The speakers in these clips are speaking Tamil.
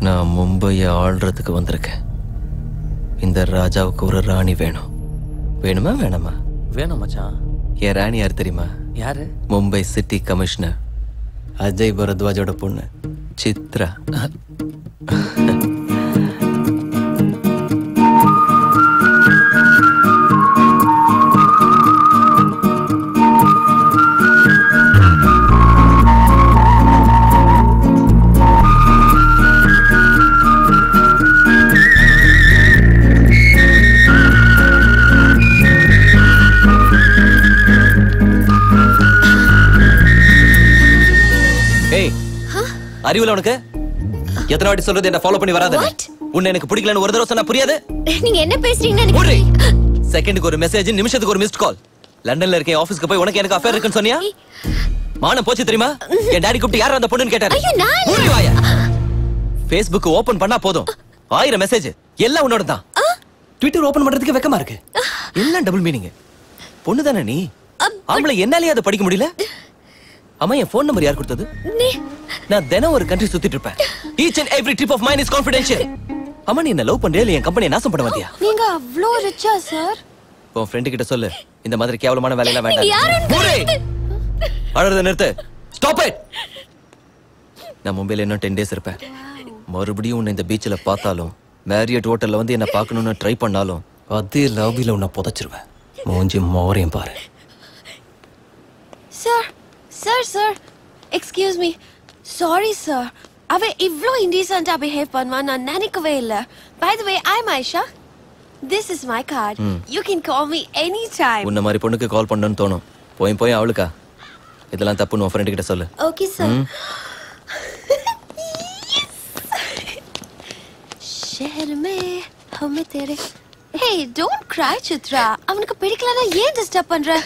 நான் மும்பையை ஆள்றதுக்கு வந்திருக்கேன். இந்த ராஜாவுக்கு ஒரு ராணி வேணும். வேணுமா வேணாமா? வேணும் மச்சான். என் ராணி யார் தெரியுமா? யாரு? மும்பை சிட்டி கமிஷனர் அஜய் பரத்வாஜோட பொண்ணு சித்ரா. அறிவுல உனக்கு எத்தனை வாட்டி சொல்றது என்ன ஃபாலோ பண்ணி வராத? உன்னை எனக்கு பிடிக்கலன்னு ஒரு தடவை சொன்னா புரியாது? நீங்க என்ன பேசுறீங்க? செகண்டுக்கு ஒரு மெசேஜ், நிமிஷத்துக்கு ஒரு மிஸ்ட் கால். லண்டன்ல இருக்க ஆபீஸ்க்கு போய் உனக்கு எனக்கு அஃபேர் இருக்குன்னு சொன்னியா? மானம் போச்சு தெரியுமா? என் டாடி கூப்பிட்டு யார் அந்த பொண்ணுன்னு கேட்டாரு. மூடி வாயா. Facebook ஓபன் பண்ணா போதும் 1000 மெசேஜ் எல்லாம் உன்னோட தான். ட்விட்டர் ஓபன் பண்றதுக்கு வெக்கமா இருக்கு. எல்லாம் டபுள் மீனிங். பொண்ணு தானே நீ? ஆம்பளை என்னாலயே அதை படிக்க முடியல? அம்மா என் ஃபோன் நம்பர் யார் கொடுத்தது? நான் தினம் ஒரு கண்ட்ரி சுத்திட்டு இருப்பேன். Each and every trip of mine is confidential. அம்மா நீ என்ன லவ் பண்றியா இல்ல என் கம்பெனியை நாசம் பண்ண மாட்டியா? நீங்க அவ்ளோ ரிச்சா சார்? உன் ஃப்ரெண்ட் கிட்ட சொல்லு இந்த மாதிரி கேவலமான வேலை எல்லாம் வேண்டாம். அழறத நிறுத்து. Stop it. நான் மும்பைல இன்னும் 10 டேஸ் இருப்பேன். மறுபடியும் உன்னை இந்த பீச்ல பார்த்தாலும் மேரியட் ஹோட்டல்ல வந்து என்ன பார்க்கணும்னு ட்ரை பண்ணாலும் அதே லாபில உன்னை புதைச்சிருவேன். மூஞ்சி மோரையும் பாரு. Sir sir sir excuse me. Sorry sir. அவ இவ்ளோ இன்டீசென்ட்டா பிஹேவ் பண்ணுவா நான் நினைக்கவே இல்ல. By the way I am Ayesha. This is my card. You can call me anytime. உன்ன மாதிரி பொண்ணுக்கு கால் பண்ணனும்னு தோணும். போய் அவளுக்கா? இதெல்லாம் தப்புன்னு உன் ஃப்ரெண்ட் கிட்ட சொல்லு. Okay sir. शहर में हमें तेरे Hey, don't cry சித்ரா. அவனுக்கு பிடிக்கலனா ஏன் டிஸ்டர்ப் பண்ற?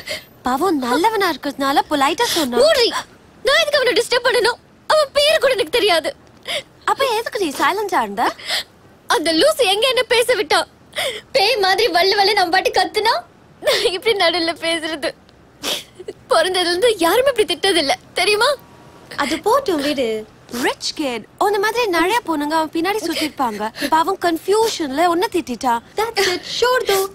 பாவம் நல்லவனா இருக்கறதுனால பொலைட்டா சொன்னா. மூடி. நான் எதுக்கு அவனை டிஸ்டர்ப் பண்ணனும்? அவன் பேர் கூட எனக்கு தெரியாது. அப்ப எதுக்கு நீ சைலண்டா இருந்த? அந்த லூசு எங்க என்ன பேச விட்டா? பேய் மாதிரி வல்ல நம்ம பாட்டு கத்துனா இப்படி நடுல பேசுறது. பொறந்ததுல இருந்து யாருமே இப்படி திட்டது இல்ல தெரியுமா? அது போட்டும் விடு. ரிச் கிட் அந்த மாதிரி நிறைய பொண்ணுங்க அவன் பின்னாடி சுத்தி இருப்பாங்க. பாவம் கன்ஃபியூஷன்ல ஒன்ன திட்டிட்டா. That's it. Sure though.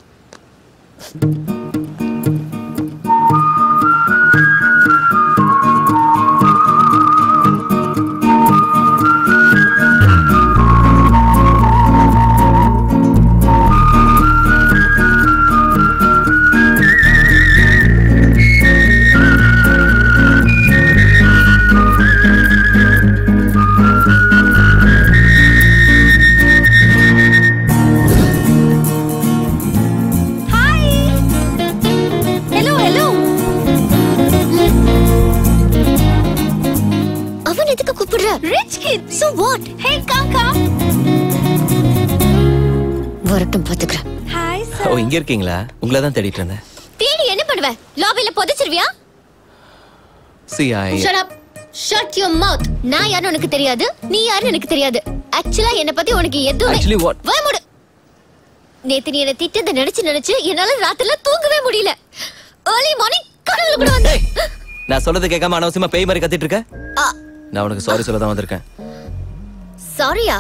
Rich kid. So what? Hey, come. வரட்டும் பாத்துக்கறேன். Hi sir. ஓ இங்க இருக்கீங்களா? உங்களை தான் தேடிட்டு இருந்தேன். தேடி என்ன பண்ணுவ? லாபில புதைச்சிருவியா? See I Shut up. Shut your mouth. நான் யாருன்னு உனக்கு தெரியாது. நீ யாருன்னு எனக்கு தெரியாது. Actually என்ன பத்தி உனக்கு எதுவுமே Actually what? வா மூடு. நேத்து நீ என்ன திட்டத நினைச்சு என்னால ராத்திரில தூங்கவே முடியல. Early morning கனவுல கூட வந்து. நான் சொல்றது கேட்காம அனாவசியமா பேய் மாதிரி கத்திட்டு இருக்க? நான் உனக்கு சாரி சொல்ல தான் வந்திருக்கேன். சாரியா?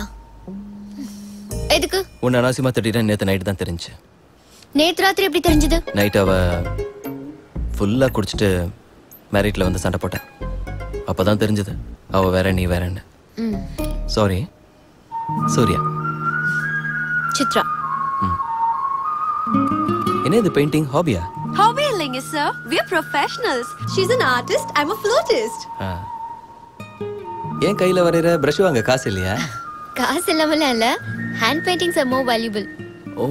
எதுக்கு? உன்னை அனாவசியமா திட்டிட்டேன் நேத்து நைட் தான் தெரிஞ்சு. நேத்து ராத்திரி எப்படி தெரிஞ்சது? நைட் அவ ஃபுல்லா குடிச்சிட்டு மேரிட்ல வந்து சண்டை போட்டேன். அப்பதான் தெரிஞ்சது அவ வேற நீ வேறன்னு. சாரி. சூர்யா. சித்ரா. என்ன இது பெயிண்டிங் ஹாபியா? Hobby இல்லைங்க sir. We are professionals. She's an artist. I'm a flautist. ஏன் கையில வரையற பிரஷ் வாங்க காசு இல்லையா? காசு இல்லாமல இல்ல. Hand paintings are more valuable. ஓ.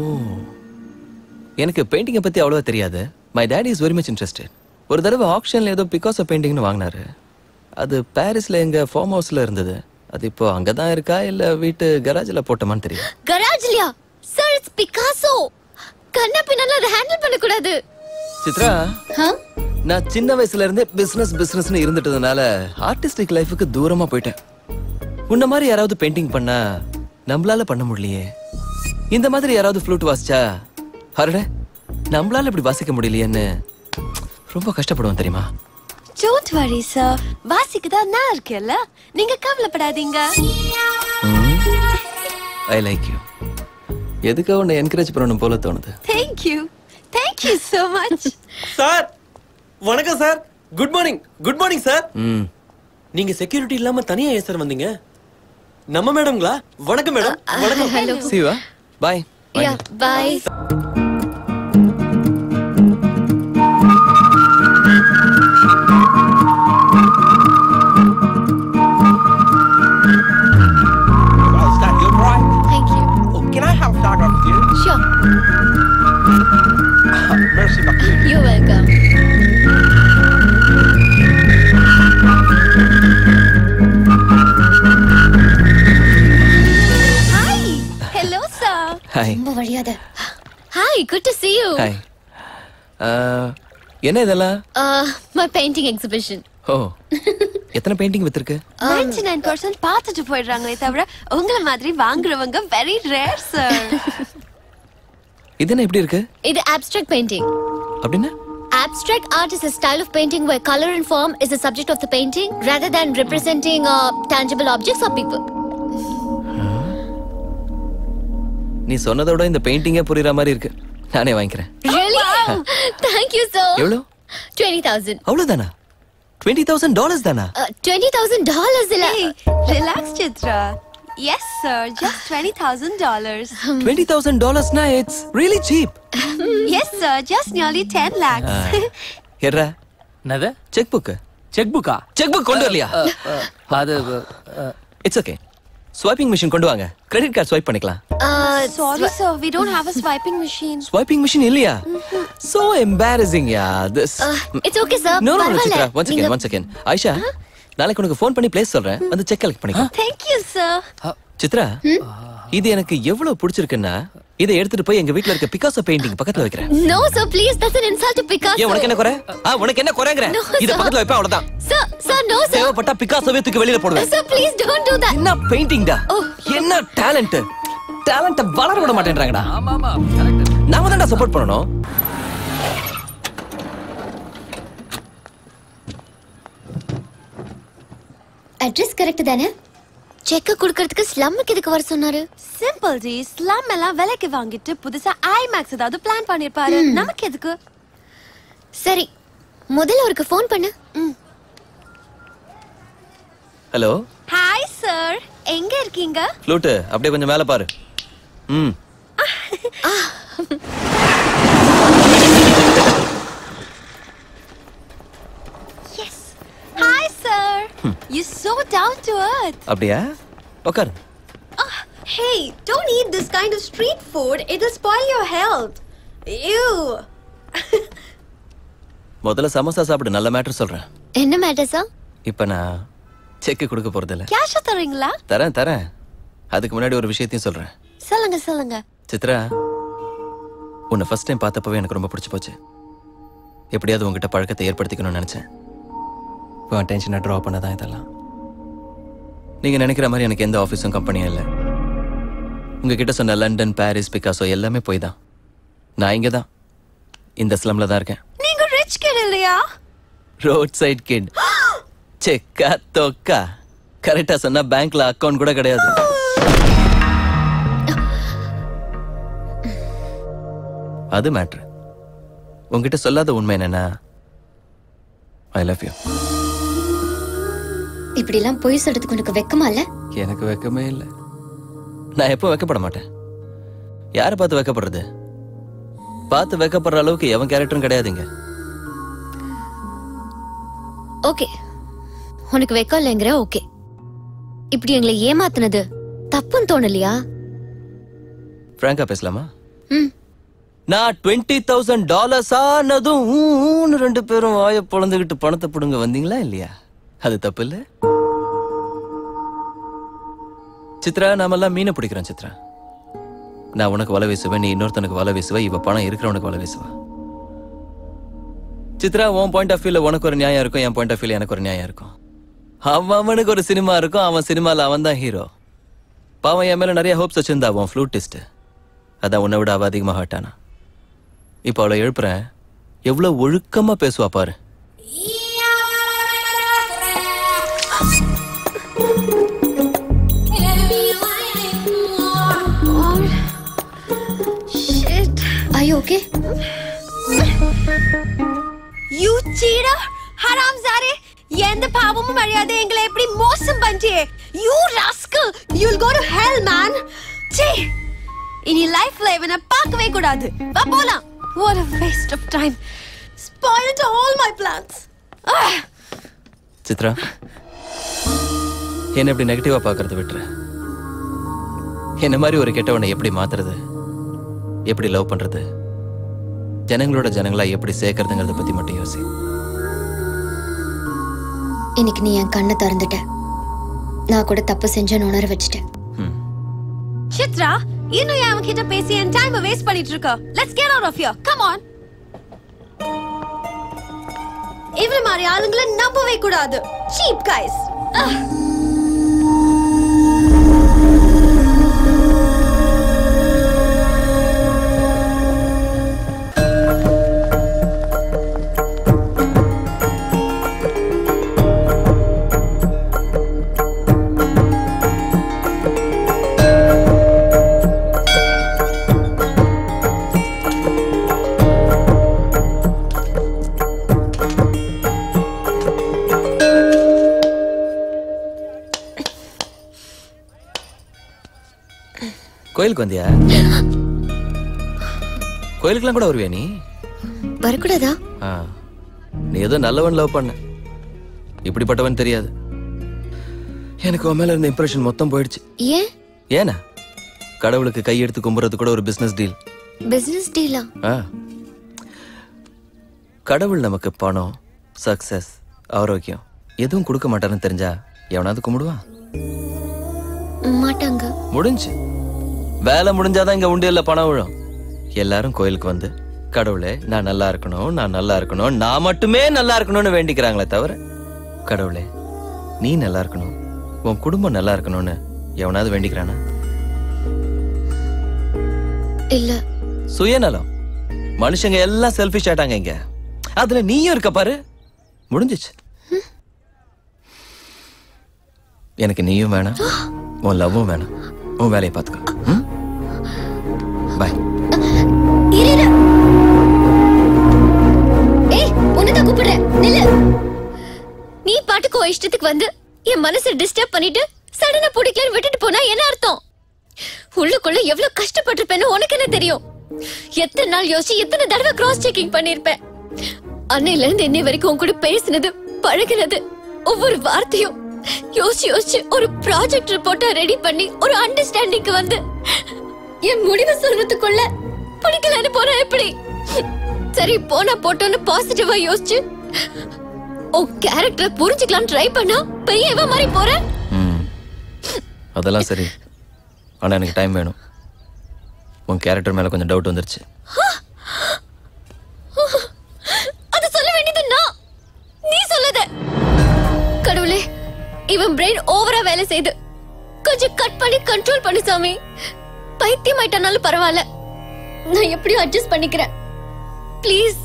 எனக்கு பெயிண்டிங்கை பத்தி அவ்வளவா தெரியாது. My daddy is very much interested. ஒரு தடவை ஆக்ஷன்ல ஏதோ பிகாசோ பெயிண்டிங்னு வாங்குனாரு. அது பாரிஸ்ல எங்க ஃபார்ம் ஹவுஸ்ல இருந்தது. அது இப்போ அங்க தான் இருக்கா இல்ல வீட்டு கராஜ்ல போட்டமான்னு தெரியல. கராஜ்லயா? Sir, it's Picasso. கண்ணா பின்னால அதை ஹேண்டில் பண்ண கூடாது. சித்ரா, நான் சின்ன வயசுல இருந்தே பிசினஸ்னு இருந்துட்டதுனால ஆர்டிஸ்டிக் லைஃபுக்கு தூரமா போயிட்டேன். உன்ன மாதிரி யாராவது பெயிண்டிங் பண்ணா நம்மளால பண்ண முடியலையே. இந்த மாதிரி யாராவது ஃப்ளூட் வாசிச்சா அரட நம்மளால இப்படி வாசிக்க முடியலையேன்னு ரொம்ப கஷ்டப்படுவோம் தெரியுமா? Don't worry sir. வாசிக்குதா நான் இருக்கேன்ல. நீங்க கவலைப்படாதீங்க. I like you. எதுக்கு உன்னை என்கரேஜ் பண்ணணும் போல தோணுது. Thank you. Thank you so much. Sir வணக்கம் sir. Good morning. Good morning sir. நீங்க செக்யூரிட்டி இல்லாம தனியா ஏன் சார் வந்தீங்க? நம்ம மேடம்ங்களா? வணக்கம் மேடம். வணக்கம். Hello. See you. Bye. Yeah, bye. Is that your drive? Thank you. Oh, can I have that with you? Sure. Merci beaucoup. You're welcome. Hi. Hello sir. Hi. ரொம்ப வழியாத. Hi, good to see you. Hi. என்ன இதெல்லாம்? My painting exhibition. ஓ. எத்தனை பெயிண்டிங் வித்திருக்கு? 99% பார்த்துட்டு போயிடுறாங்களே தவிர உங்கள மாதிரி வாங்குறவங்க very rare sir. இது என்ன இப்படி இருக்கு? இது abstract painting. அப்படின்னா? Abstract art is a style of painting where color and form is the subject of the painting rather than representing tangible objects or people. நீ சொன்னதோட இந்த பெயிண்டிங்கே புரியுற மாதிரி இருக்கு. நானே வாங்கிக்கிறேன். Really? Thank you sir. எவ்வளவு? 20,000. அவ்வளவுதானா? $20,000 தானா? $20,000 இல்ல. Hey, relax Chitra. Yes sir, just $20,000. $20,000 na it's really cheap. Yes sir, just nearly 10 lakhs. ஹெர்ரா என்னது? Check book. செக் புக்கா? செக் புக் கொண்டு வரலையா? அது இட்ஸ் ஓகே. ஸ்வைப்பிங் மிஷின் கொண்டு வாங்க. கிரெடிட் கார்டு ஸ்வைப் பண்ணிக்கலாம். Sorry sir, we don't have a swiping machine. Swiping machine இல்லையா? So embarrassing yeah this. It's okay sir. No Chitra, one second. Ayesha, நாளைக்கு உனக்கு ஃபோன் பண்ணி பிளேஸ் சொல்றேன். வந்து செக் கலெக்ட் பண்ணிக்கோ. Thank you sir. சித்ரா, இது எனக்கு எவ்வளவு பிடிச்சிருக்குன்னா இதை எடுத்துட்டு போய் எங்க வீட்ல இருக்க பிகாசோ பெயிண்டிங் பக்கத்துல வைக்கிறேன். No sir, please, that's an insult to Picasso. ஏன் உனக்கு என்ன குறை? உனக்கு என்ன குறைங்கற? இத பக்கத்துல வைப்பா அவ்வளவுதான். Sir, no sir. தேவைப்பட்டா பிகாசோவே தூக்கி வெளியில போடுவேன். Sir, please don't do that. என்ன பெயிண்டிங் டா? என்ன டாலன்ட்? டாலன்ட்ட வளர விட மாட்டேன்றாங்கடா. ஆமா கரெக்ட். நாம தான்டா சப்போர்ட் பண்ணனும். அட்ரஸ் கரெக்ட் தானே? செக் குடுக்கிறதுக்கு ஸ்லம்க்கு எதுக்கு வர சொன்னாரு? சிம்பிள் ஜி, ஸ்லம் எல்லாம் விலைக்கு வாங்கிட்டு புதுசா ஐமேக்ஸ் ஏதாவது பிளான் பண்ணிருப்பாரு. நமக்கு எதுக்கு? சரி, முதல்ல அவருக்கு ஃபோன் பண்ணு. ஹலோ. ஹாய் சார், எங்க இருக்கீங்க? ஃப்ளூட் அப்படியே கொஞ்சம் மேல பாரு. Yes. Hi sir. You're so down to earth. அப்படியே உட்கார். Hey, don't eat this kind of street food. It'll spoil your health. Ew. முதல்ல சமோசா சாப்பிடு. நல்ல மேட்டர் சொல்றேன். என்ன மேட்டர் சார்? இப்போ நான் செக் கொடுக்க போறது இல்ல. கேஷ் தரீங்களா? தரேன். அதுக்கு முன்னாடி ஒரு விஷயத்தையும் சொல்றேன். சொல்லுங்க. சித்ரா, உன்னை ஃபர்ஸ்ட் டைம் பார்த்தப்பவே எனக்கு ரொம்ப பிடிச்சு போச்சு. எப்படியாவது உங்ககிட்ட பழக்கத்தை ஏற்படுத்திக்கணும்னு நினைச்சேன். இப்போ டென்ஷனை ட்ரா பண்ணதான் இதெல்லாம். நீங்க நினைக்கிற மாதிரி எனக்கு எந்த ஆஃபீஸும் கம்பெனியும் இல்லை. உங்ககிட்ட சொன்ன லண்டன், பாரிஸ், பிகாசோ எல்லாமே போய் தான். நான் இங்கே தான் இந்த ஸ்லம்ல தான் இருக்கேன். நீங்க ரிச் கிட் இல்லையா? Road side kit. செக்கா தொக்கா. கரெக்டா சொன்னா பேங்க்ல அக்கவுண்ட் கூட கிடையாது. அது மேட்ரு. உங்ககிட்ட சொல்லாத உண்மை என்னன்னா ஐ லவ் யூ. இப்படி எல்லாம் பொய் சொல்றதுக்கு உனக்கு வெக்கமா இல்ல? எனக்கு வெக்கமே இல்லை. நான் எப்போ வெக்கப்பட மாட்டேன். யாரை பார்த்து வெக்கப்படுறது? பார்த்து வெக்கப்படுற அளவுக்கு எவன் கேரக்டரும் கிடையாதுங்க. ஓகே, உனக்கு வெக்கம் இல்லைங்கிற. ஓகே, இப்படி எங்களை ஏமாத்துனது தப்புன்னு தோணலையா? பிராங்கா பேசலாமா? நான் $20,000 ஆனதும் ரெண்டு பேரும் வாய பொழந்துகிட்டு பணத்தை புடுங்க வந்தீங்களா இல்லையா? அது தப்பு இல்ல. சித்ரா, நாமெல்லாம் மீனை பிடிக்கிறோம். சித்ரா, நான் உனக்கு வலை வீசுவேன், நீ இன்னொருத்தனுக்கு வலை வீசுவ, இவ பணம் இருக்கிறவனுக்கு வலை வீசுவா. சித்ரா, உன் பாயிண்ட் ஆஃப் வியூல உனக்கு ஒரு நியாயம் இருக்கும், என் பாயிண்ட் ஆஃப் வியூல எனக்கு ஒரு நியாயம் இருக்கும். அவனுக்கு ஒரு சினிமா இருக்கும், அவன் சினிமால அவன் தான் ஹீரோ. பாவம் என் மேல நிறைய ஹோப்ஸ் வச்சிருந்தா அவன் ஃப்ளூட்டிஸ்ட். அதான் உன்னை விட அவ அதிகமாக ஹர்ட் ஆனா. இப்போ அவளை எழுப்புறேன், எவ்வளவு ஒழுக்கமா பேசுவா பாரு. you okay? You cheater! ஹராம்சாரே, எந்த பாவமும் அறியாத எங்களை எப்படி மோசம் பண்ணியே? You rascal! You'll go to hell, man! சீ! இனி லைஃப்ல இவனை பார்க்கவே கூடாது. வா போலாம். What a waste of time. Spoiled all my plans. Chitra, என்ன இப்படி நெகட்டிவா பாக்குறது விட்டுரு. என்ன மாதிரி ஒரு கெட்டவனை எப்படி மாத்துறது, எப்படி லவ் பண்றது, ஜனங்களோட ஜனங்களா எப்படி சேர்க்கறதுங்கிறத பத்தி மட்டும் யோசி. இன்னைக்கு நீ என் கண்ணை திறந்துட்ட. நான் கூட தப்பு செஞ்சேன்னு உணர வச்சுட்டேன். சித்ரா, இன்னும் ஏன் அவன் கிட்ட பேசி என் டைமை வேஸ்ட் பண்ணிட்டு இருக்க? Let's get out of here. Come on. இவர மாதிரி ஆளுங்களை நம்பவே கூடாது. Cheap guys. கோயிலுக்கு வந்தியா? கோயிலுக்குலாம் கூட வருவியா நீ? வரக்கூடாதா? நீ ஏதோ நல்லவன் லவ் பண்ண, இப்படிப்பட்டவன் தெரியாது. எனக்கு உன் மேல இருந்த இம்ப்ரெஷன் மொத்தம் போயிடுச்சு. ஏன்? ஏனா கடவுளுக்கு கை எடுத்து கும்புறது கூட ஒரு பிசினஸ் டீல். பிசினஸ் டீலா? கடவுள் நமக்கு பணம், சக்சஸ், ஆரோக்கியம் எதுவும் கொடுக்க மாட்டான்னு தெரிஞ்சா எவனாவது கும்பிடுவான்? மாட்டாங்க. முடிஞ்சு. வேலை முடிஞ்சாதான் இங்க உண்டியல்ல பணம் விழும். எல்லாரும் கோயிலுக்கு வந்து கடவுளே நான் நல்லா இருக்கணும், நான் நல்லா இருக்கணும், நான் மட்டுமே நல்லா இருக்கணும்னு வேண்டிக்கிறாங்களே தவிர கடவுளே நீ நல்லா இருக்கணும், உன் குடும்பம் நல்லா இருக்கணும்னு எவனாவது வேண்டிக்கிறானா? இல்ல. சுயநலம். மனுஷங்க எல்லாம் செல்ஃபிஷ் ஆயிட்டாங்க இங்க. அதுல நீயும் இருக்க பாரு. முடிஞ்சிச்சு. எனக்கு நீயும் வேணாம், உன் லவ்வும் வேணாம். உன் வேலையை பார்த்துக்க. பாய். நீ பாட்டுக்கு இஷ்டத்துக்கு வந்து என் மனசை டிஸ்டர்ப் பண்ணிட்டு சடனா பிடிக்கலன்னு விட்டுட்டு போனா என்ன அர்த்தம்? உள்ளுக்குள்ள எவ்வளவு கஷ்டப்பட்டிருப்பேன்னு உனக்கு என்ன தெரியும்? எத்தனை நாள் யோசிச்சு எத்தனை தடவை கிராஸ் செக்கிங் பண்ணிருப்பேன். அன்னையில இருந்து இன்னை வரைக்கும் உன் கூட பேசினது, பழகினது, ஒவ்வொரு வார்த்தையும் யோசிச்சு யோசிச்சு ஒரு ப்ராஜெக்ட் ரிப்போர்ட்டா ரெடி பண்ணி ஒரு அண்டர்ஸ்டாண்டிங்க்கு வந்து என் முடிவை சொல்றதுக்குள்ள பிடிக்கலன்னு போனா எப்படி? சரி போனா போட்டோன்னு பாசிட்டிவா யோசிச்சு உன் கேரக்டர் புரிஞ்சுக்கலாம் ட்ரை பண்ணா பெரியவ மாதிரி போற. அதெல்லாம் சரி, ஆனா எனக்கு டைம் வேணும். உன் கேரக்டர் மேல கொஞ்சம் டவுட் வந்துருச்சு. அது சொல்ல வேண்டியது நான், நீ சொல்லத. கடவுளே, இவன் பிரெயின் ஓவரா வேலை செய்து கொஞ்சம் கட் பண்ணி கண்ட்ரோல் பண்ணு சாமி. பைத்தியம் ஆயிட்டானாலும் பரவாயில்ல, நான் எப்படியும் அட்ஜஸ்ட் பண்ணிக்கிறேன். ப்ளீஸ்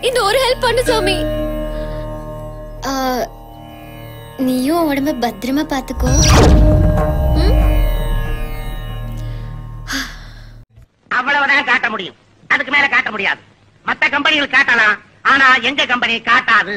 இந்த ஒரு ஹெல்ப் பண்ணு சாமி. நீயும் உடம்ப பத்திரமா பாத்துக்கோ. அவ்வளவுதான் காட்ட முடியும், அதுக்கு மேல காட்ட முடியாது. மத்த கம்பெனிகள் காட்டலாம், ஆனா எங்க கம்பெனி காட்டாது.